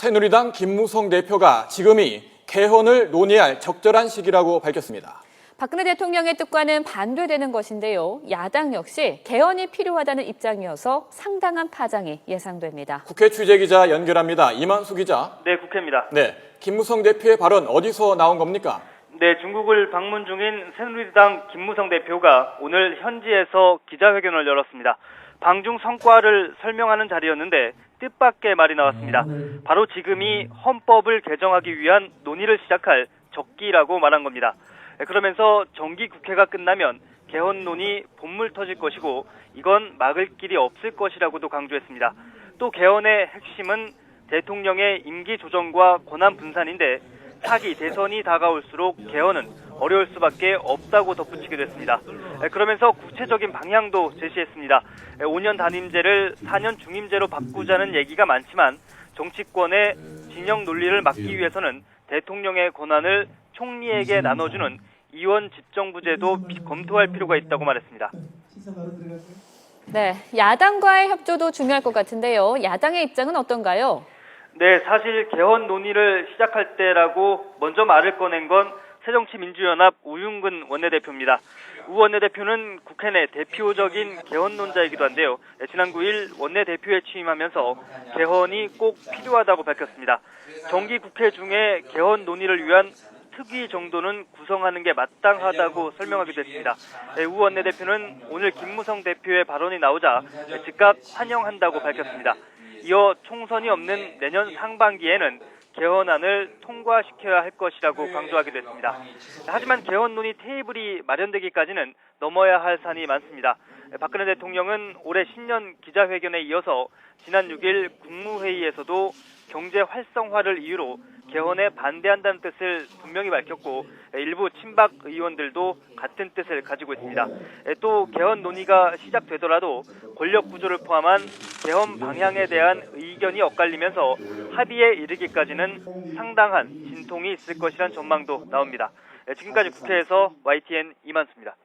새누리당 김무성 대표가 지금이 개헌을 논의할 적절한 시기라고 밝혔습니다. 박근혜 대통령의 뜻과는 반대되는 것인데요. 야당 역시 개헌이 필요하다는 입장이어서 상당한 파장이 예상됩니다. 국회 취재기자 연결합니다. 이만수 기자. 네, 국회입니다. 네, 김무성 대표의 발언 어디서 나온 겁니까? 네, 중국을 방문 중인 새누리당 김무성 대표가 오늘 현지에서 기자회견을 열었습니다. 방중 성과를 설명하는 자리였는데 뜻밖의 말이 나왔습니다. 바로 지금이 헌법을 개정하기 위한 논의를 시작할 적기라고 말한 겁니다. 그러면서 정기국회가 끝나면 개헌 논의 본물 터질 것이고 이건 막을 길이 없을 것이라고도 강조했습니다. 또 개헌의 핵심은 대통령의 임기 조정과 권한 분산인데 차기 대선이 다가올수록 개헌은 어려울 수밖에 없다고 덧붙이기도 했습니다. 그러면서 구체적인 방향도 제시했습니다. 5년 단임제를 4년 중임제로 바꾸자는 얘기가 많지만 정치권의 진영 논리를 막기 위해서는 대통령의 권한을 총리에게 나눠주는 이원 집정부제도 검토할 필요가 있다고 말했습니다. 네, 야당과의 협조도 중요할 것 같은데요. 야당의 입장은 어떤가요? 네, 사실 개헌 논의를 시작할 때라고 먼저 말을 꺼낸 건 새정치민주연합 우윤근 원내대표입니다. 우 원내대표는 국회 내 대표적인 개헌론자이기도 한데요. 지난 9일 원내대표에 취임하면서 개헌이 꼭 필요하다고 밝혔습니다. 정기국회 중에 개헌 논의를 위한 특위 정도는 구성하는 게 마땅하다고 설명하기도 했습니다. 우 원내대표는 오늘 김무성 대표의 발언이 나오자 즉각 환영한다고 밝혔습니다. 이어 총선이 없는 내년 상반기에는 개헌안을 통과시켜야 할 것이라고 강조하기도 했습니다. 하지만 개헌 논의 테이블이 마련되기까지는 넘어야 할 산이 많습니다. 박근혜 대통령은 올해 신년 기자회견에 이어서 지난 6일 국무회의에서도 경제 활성화를 이유로 개헌에 반대한다는 뜻을 분명히 밝혔고 일부 친박 의원들도 같은 뜻을 가지고 있습니다. 또 개헌 논의가 시작되더라도 권력 구조를 포함한 개헌 방향에 대한 의견이 엇갈리면서 합의에 이르기까지는 상당한 진통이 있을 것이란 전망도 나옵니다. 지금까지 국회에서 YTN 이만수입니다.